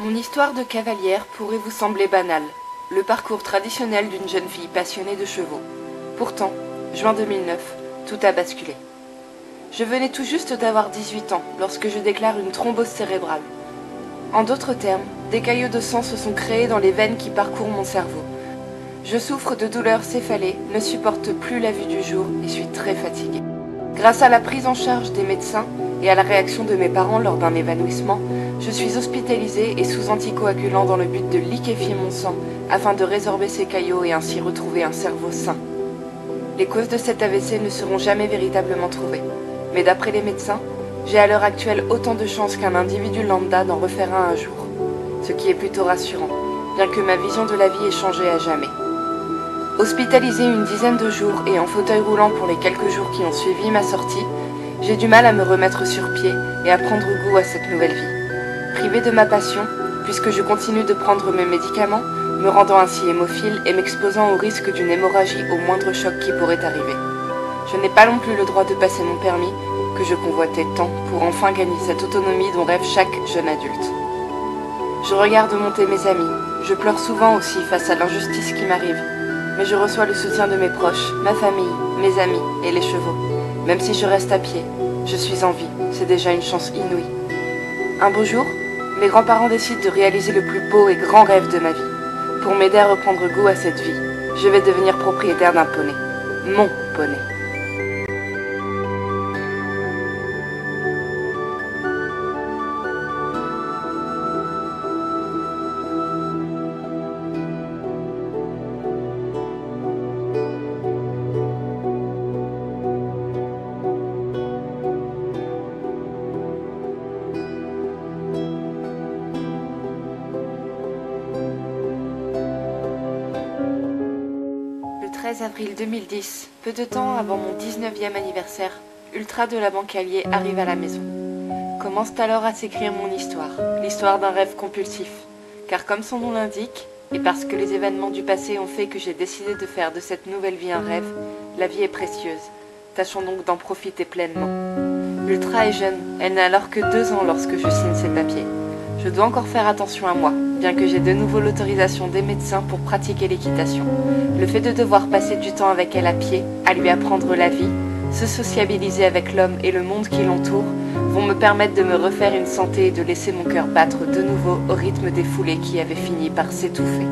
Mon histoire de cavalière pourrait vous sembler banale, le parcours traditionnel d'une jeune fille passionnée de chevaux. Pourtant, juin 2009, tout a basculé. Je venais tout juste d'avoir 18 ans lorsque je déclare une thrombose cérébrale. En d'autres termes, des caillots de sang se sont créés dans les veines qui parcourent mon cerveau. Je souffre de douleurs céphalées, ne supporte plus la vue du jour et suis très fatiguée. Grâce à la prise en charge des médecins et à la réaction de mes parents lors d'un évanouissement, je suis hospitalisée et sous anticoagulant dans le but de liquéfier mon sang afin de résorber ces caillots et ainsi retrouver un cerveau sain. Les causes de cet AVC ne seront jamais véritablement trouvées, mais d'après les médecins, j'ai à l'heure actuelle autant de chances qu'un individu lambda d'en refaire un jour, ce qui est plutôt rassurant, bien que ma vision de la vie ait changé à jamais. Hospitalisée une dizaine de jours et en fauteuil roulant pour les quelques jours qui ont suivi ma sortie, j'ai du mal à me remettre sur pied et à prendre goût à cette nouvelle vie. Privée de ma passion, puisque je continue de prendre mes médicaments, me rendant ainsi hémophile et m'exposant au risque d'une hémorragie au moindre choc qui pourrait arriver. Je n'ai pas non plus le droit de passer mon permis, que je convoitais tant pour enfin gagner cette autonomie dont rêve chaque jeune adulte. Je regarde monter mes amis, je pleure souvent aussi face à l'injustice qui m'arrive, mais je reçois le soutien de mes proches, ma famille, mes amis et les chevaux. Même si je reste à pied, je suis en vie, c'est déjà une chance inouïe. Un beau jour, mes grands-parents décident de réaliser le plus beau et grand rêve de ma vie. Pour m'aider à reprendre goût à cette vie, je vais devenir propriétaire d'un poney. Mon poney. Le 13 avril 2010, peu de temps avant mon 19e anniversaire, Ultra de la Banque Allier arrive à la maison. Commence alors à s'écrire mon histoire, l'histoire d'un rêve compulsif. Car comme son nom l'indique, et parce que les événements du passé ont fait que j'ai décidé de faire de cette nouvelle vie un rêve, la vie est précieuse. Tâchons donc d'en profiter pleinement. Ultra est jeune, elle n'a alors que 2 ans lorsque je signe ces papiers. Je dois encore faire attention à moi, bien que j'ai de nouveau l'autorisation des médecins pour pratiquer l'équitation. Le fait de devoir passer du temps avec elle à pied, à lui apprendre la vie, se sociabiliser avec l'homme et le monde qui l'entoure, vont me permettre de me refaire une santé et de laisser mon cœur battre de nouveau au rythme des foulées qui avaient fini par s'étouffer.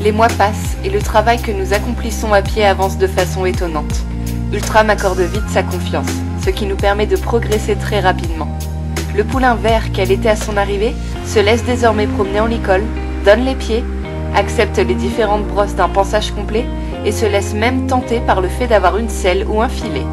Les mois passent et le travail que nous accomplissons à pied avance de façon étonnante. Ultra m'accorde vite sa confiance, ce qui nous permet de progresser très rapidement. Le poulain vert qu'elle était à son arrivée se laisse désormais promener en licol, donne les pieds, accepte les différentes brosses d'un pansage complet et se laisse même tenter par le fait d'avoir une selle ou un filet.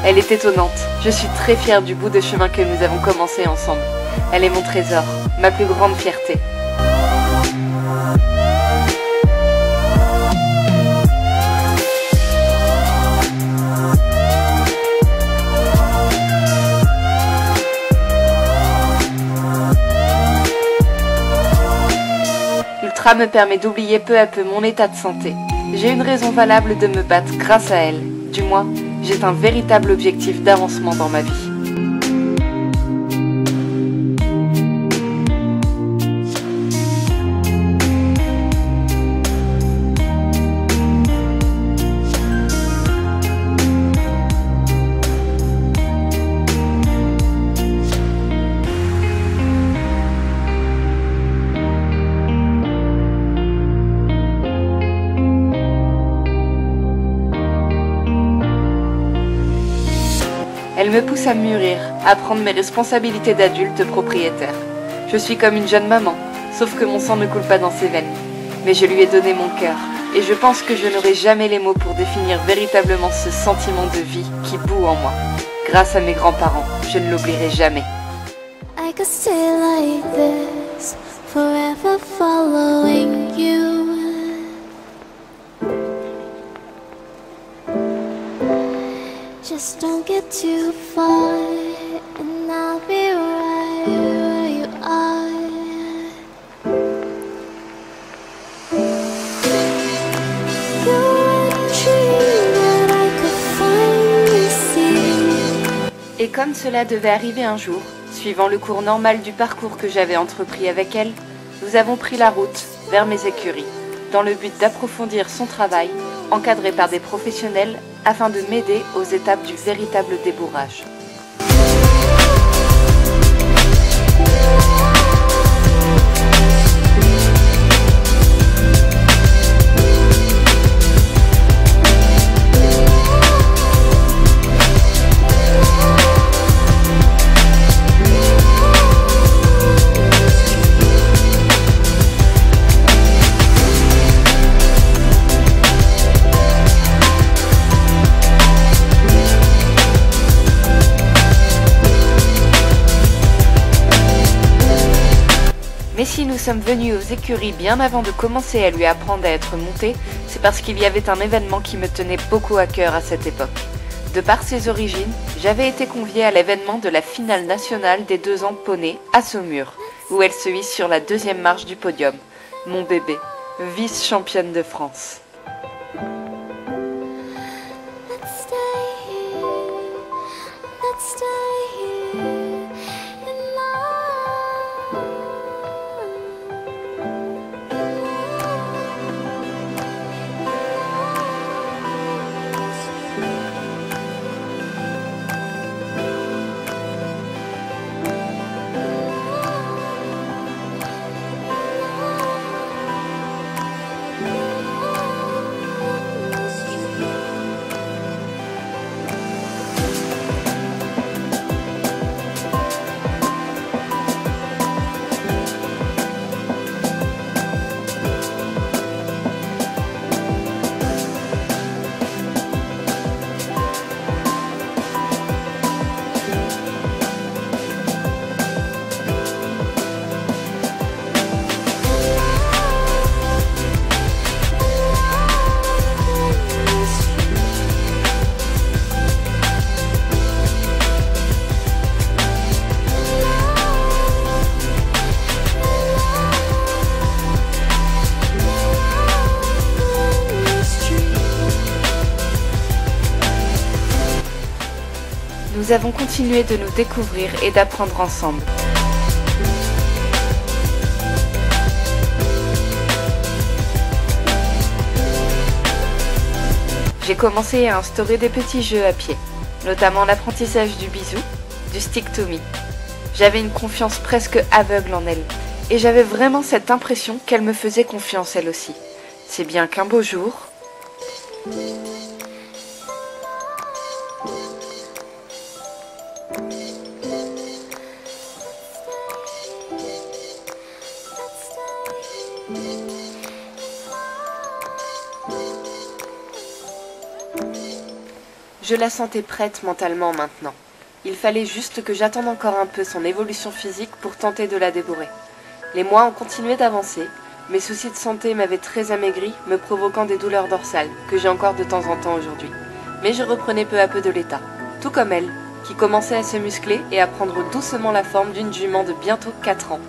Elle est étonnante. Je suis très fière du bout de chemin que nous avons commencé ensemble. Elle est mon trésor, ma plus grande fierté. Ultra me permet d'oublier peu à peu mon état de santé. J'ai une raison valable de me battre grâce à elle. Du moins, j'ai un véritable objectif d'avancement dans ma vie. Elle me pousse à mûrir, à prendre mes responsabilités d'adulte propriétaire. Je suis comme une jeune maman, sauf que mon sang ne coule pas dans ses veines. Mais je lui ai donné mon cœur, et je pense que je n'aurai jamais les mots pour définir véritablement ce sentiment de vie qui bout en moi. Grâce à mes grands-parents, je ne l'oublierai jamais. I could stay like this, forever following you. Just don't get too far, and I'll be right where you are. You're a dream that I could finally see. Et comme cela devait arriver un jour, suivant le cours normal du parcours que j'avais entrepris avec elle, nous avons pris la route vers mes écuries, dans le but d'approfondir son travail, encadré par des professionnels, afin de m'aider aux étapes du véritable débourrage. Mais si nous sommes venus aux écuries bien avant de commencer à lui apprendre à être monté, c'est parce qu'il y avait un événement qui me tenait beaucoup à cœur à cette époque. De par ses origines, j'avais été conviée à l'événement de la finale nationale des 2 ans poney à Saumur, où elle se hisse sur la 2e marche du podium. Mon bébé, vice-championne de France. Let's stay here, let's stay here in love. Nous avons continué de nous découvrir et d'apprendre ensemble. J'ai commencé à instaurer des petits jeux à pied, notamment l'apprentissage du bisou, du stick to me. J'avais une confiance presque aveugle en elle, et j'avais vraiment cette impression qu'elle me faisait confiance elle aussi. C'est bien qu'un beau jour... Je la sentais prête mentalement maintenant. Il fallait juste que j'attende encore un peu son évolution physique pour tenter de la débourrer. Les mois ont continué d'avancer, mes soucis de santé m'avaient très amaigri, me provoquant des douleurs dorsales, que j'ai encore de temps en temps aujourd'hui. Mais je reprenais peu à peu de l'état, tout comme elle, qui commençait à se muscler et à prendre doucement la forme d'une jument de bientôt 4 ans.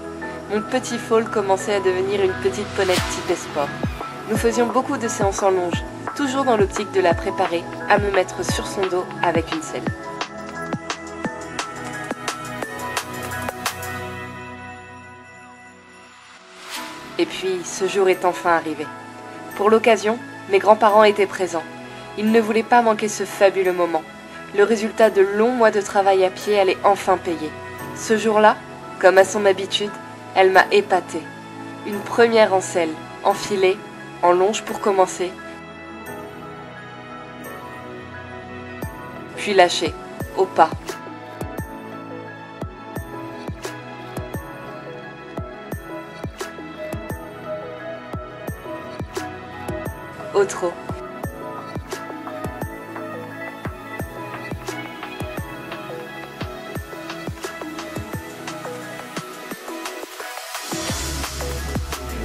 Mon petit foal commençait à devenir une petite ponette type sport. Nous faisions beaucoup de séances en longe, toujours dans l'optique de la préparer à me mettre sur son dos avec une selle. Et puis, ce jour est enfin arrivé. Pour l'occasion, mes grands-parents étaient présents. Ils ne voulaient pas manquer ce fabuleux moment. Le résultat de longs mois de travail à pied allait enfin payer. Ce jour-là, comme à son habitude, elle m'a épatée. Une première en selle, enfilée, en longe pour commencer, puis lâchée, au pas. Au trot.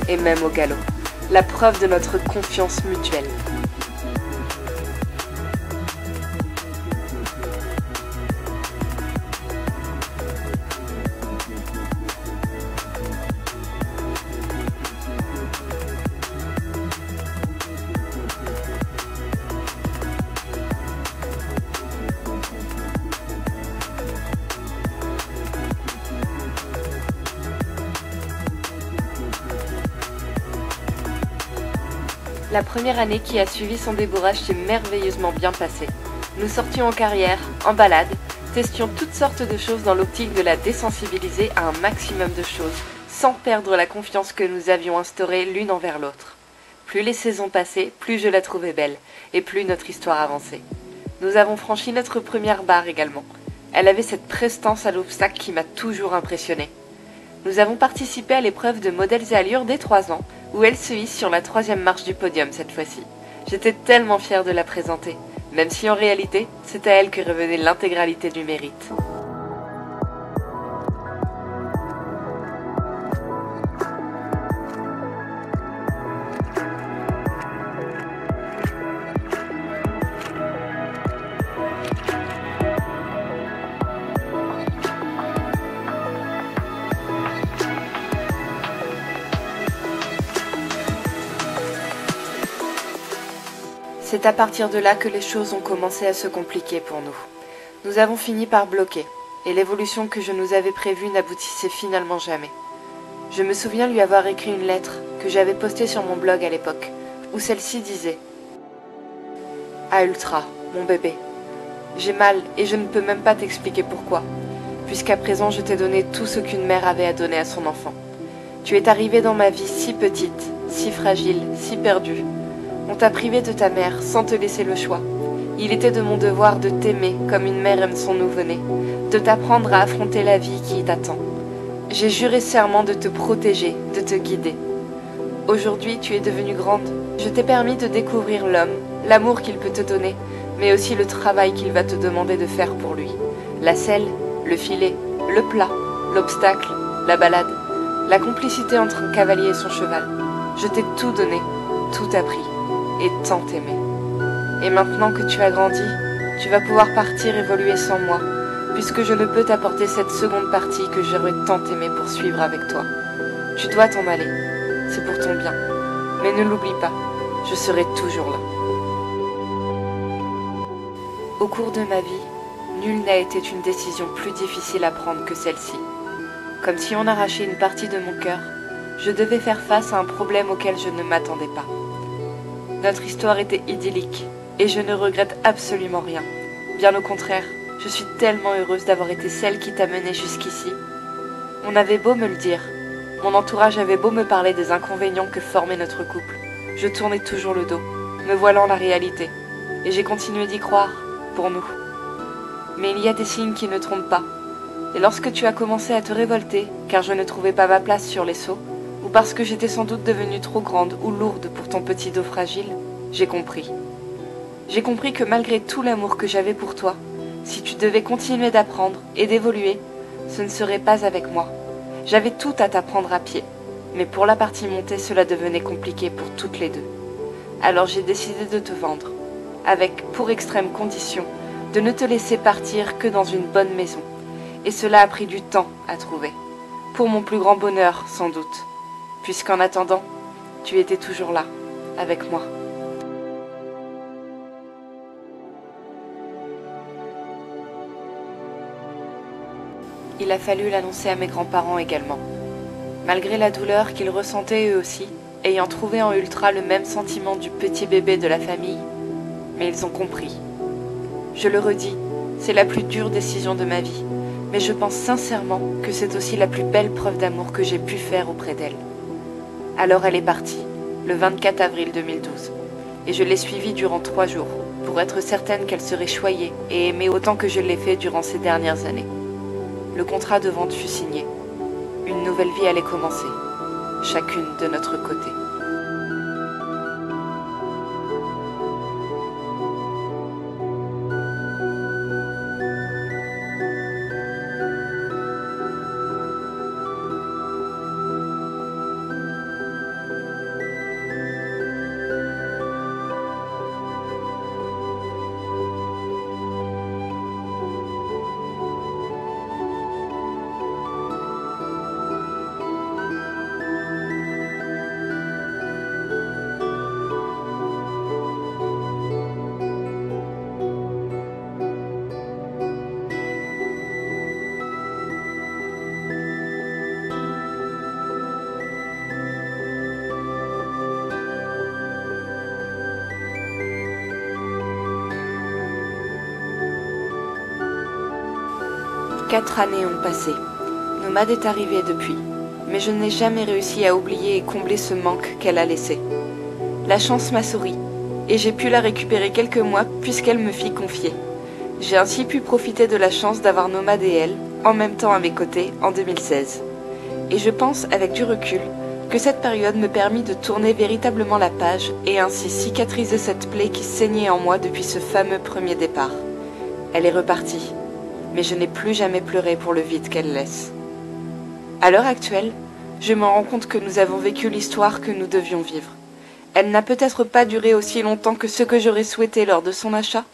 Et même au galop, la preuve de notre confiance mutuelle. La première année qui a suivi son débourrage s'est merveilleusement bien passée. Nous sortions en carrière, en balade, testions toutes sortes de choses dans l'optique de la désensibiliser à un maximum de choses, sans perdre la confiance que nous avions instaurée l'une envers l'autre. Plus les saisons passaient, plus je la trouvais belle, et plus notre histoire avançait. Nous avons franchi notre première barre également. Elle avait cette prestance à l'obstacle qui m'a toujours impressionnée. Nous avons participé à l'épreuve de modèles et allures dès 3 ans, où elle se hisse sur la 3e marche du podium cette fois-ci. J'étais tellement fière de la présenter, même si en réalité, c'est à elle que revenait l'intégralité du mérite. C'est à partir de là que les choses ont commencé à se compliquer pour nous. Nous avons fini par bloquer, et l'évolution que je nous avais prévue n'aboutissait finalement jamais. Je me souviens lui avoir écrit une lettre que j'avais postée sur mon blog à l'époque, où celle-ci disait « Ah Ultra, mon bébé, j'ai mal et je ne peux même pas t'expliquer pourquoi, puisqu'à présent je t'ai donné tout ce qu'une mère avait à donner à son enfant. Tu es arrivée dans ma vie si petite, si fragile, si perdue. On t'a privé de ta mère sans te laisser le choix. Il était de mon devoir de t'aimer comme une mère aime son nouveau-né, de t'apprendre à affronter la vie qui t'attend. J'ai juré serment de te protéger, de te guider. Aujourd'hui, tu es devenue grande. Je t'ai permis de découvrir l'homme, l'amour qu'il peut te donner, mais aussi le travail qu'il va te demander de faire pour lui. La selle, le filet, le plat, l'obstacle, la balade, la complicité entre un cavalier et son cheval. Je t'ai tout donné, tout appris. Et tant aimé. Et maintenant que tu as grandi, tu vas pouvoir partir évoluer sans moi, puisque je ne peux t'apporter cette seconde partie que j'aurais tant aimé poursuivre avec toi. Tu dois t'en aller, c'est pour ton bien. Mais ne l'oublie pas, je serai toujours là. Au cours de ma vie, nulle n'a été une décision plus difficile à prendre que celle-ci. Comme si on arrachait une partie de mon cœur, je devais faire face à un problème auquel je ne m'attendais pas. Notre histoire était idyllique, et je ne regrette absolument rien. Bien au contraire, je suis tellement heureuse d'avoir été celle qui t'a menée jusqu'ici. On avait beau me le dire, mon entourage avait beau me parler des inconvénients que formait notre couple, je tournais toujours le dos, me voilant la réalité, et j'ai continué d'y croire, pour nous. Mais il y a des signes qui ne trompent pas, et lorsque tu as commencé à te révolter, car je ne trouvais pas ma place sur les seaux, ou parce que j'étais sans doute devenue trop grande ou lourde pour ton petit dos fragile, j'ai compris. J'ai compris que malgré tout l'amour que j'avais pour toi, si tu devais continuer d'apprendre et d'évoluer, ce ne serait pas avec moi. J'avais tout à t'apprendre à pied, mais pour la partie montée, cela devenait compliqué pour toutes les deux. Alors j'ai décidé de te vendre, avec, pour extrême condition, de ne te laisser partir que dans une bonne maison. Et cela a pris du temps à trouver, pour mon plus grand bonheur sans doute. Puisqu'en attendant, tu étais toujours là, avec moi. Il a fallu l'annoncer à mes grands-parents également. Malgré la douleur qu'ils ressentaient eux aussi, ayant trouvé en Ultra le même sentiment du petit bébé de la famille, mais ils ont compris. Je le redis, c'est la plus dure décision de ma vie, mais je pense sincèrement que c'est aussi la plus belle preuve d'amour que j'ai pu faire auprès d'elle. Alors elle est partie, le 24 avril 2012, et je l'ai suivie durant 3 jours, pour être certaine qu'elle serait choyée et aimée autant que je l'ai fait durant ces dernières années. Le contrat de vente fut signé. Une nouvelle vie allait commencer, chacune de notre côté. Quatre années ont passé. Nomade est arrivée depuis, mais je n'ai jamais réussi à oublier et combler ce manque qu'elle a laissé. La chance m'a souri, et j'ai pu la récupérer quelques mois puisqu'elle me fit confier. J'ai ainsi pu profiter de la chance d'avoir Nomade et elle, en même temps à mes côtés, en 2016. Et je pense, avec du recul, que cette période me permit de tourner véritablement la page et ainsi cicatriser cette plaie qui saignait en moi depuis ce fameux premier départ. Elle est repartie. Mais je n'ai plus jamais pleuré pour le vide qu'elle laisse. À l'heure actuelle, je me rends compte que nous avons vécu l'histoire que nous devions vivre. Elle n'a peut-être pas duré aussi longtemps que ce que j'aurais souhaité lors de son achat,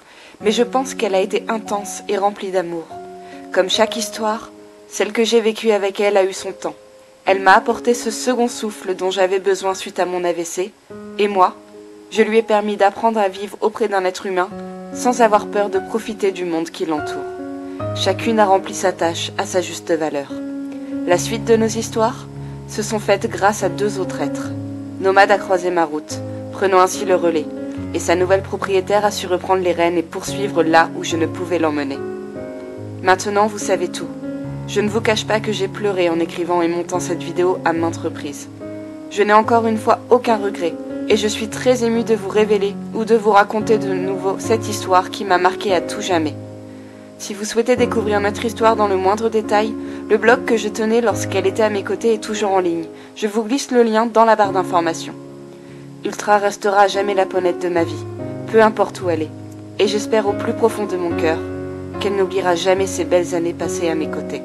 mais je pense qu'elle a été intense et remplie d'amour. Comme chaque histoire, celle que j'ai vécue avec elle a eu son temps. Elle m'a apporté ce second souffle dont j'avais besoin suite à mon AVC, et moi, je lui ai permis d'apprendre à vivre auprès d'un être humain sans avoir peur de profiter du monde qui l'entoure. Chacune a rempli sa tâche à sa juste valeur. La suite de nos histoires se sont faites grâce à deux autres êtres. Nomade a croisé ma route, prenant ainsi le relais, et sa nouvelle propriétaire a su reprendre les rênes et poursuivre là où je ne pouvais l'emmener. Maintenant, vous savez tout. Je ne vous cache pas que j'ai pleuré en écrivant et montant cette vidéo à maintes reprises. Je n'ai encore une fois aucun regret, et je suis très émue de vous révéler ou de vous raconter de nouveau cette histoire qui m'a marquée à tout jamais. Si vous souhaitez découvrir notre histoire dans le moindre détail, le blog que je tenais lorsqu'elle était à mes côtés est toujours en ligne. Je vous glisse le lien dans la barre d'informations. Ultra restera à jamais la ponette de ma vie, peu importe où elle est, et j'espère au plus profond de mon cœur qu'elle n'oubliera jamais ces belles années passées à mes côtés.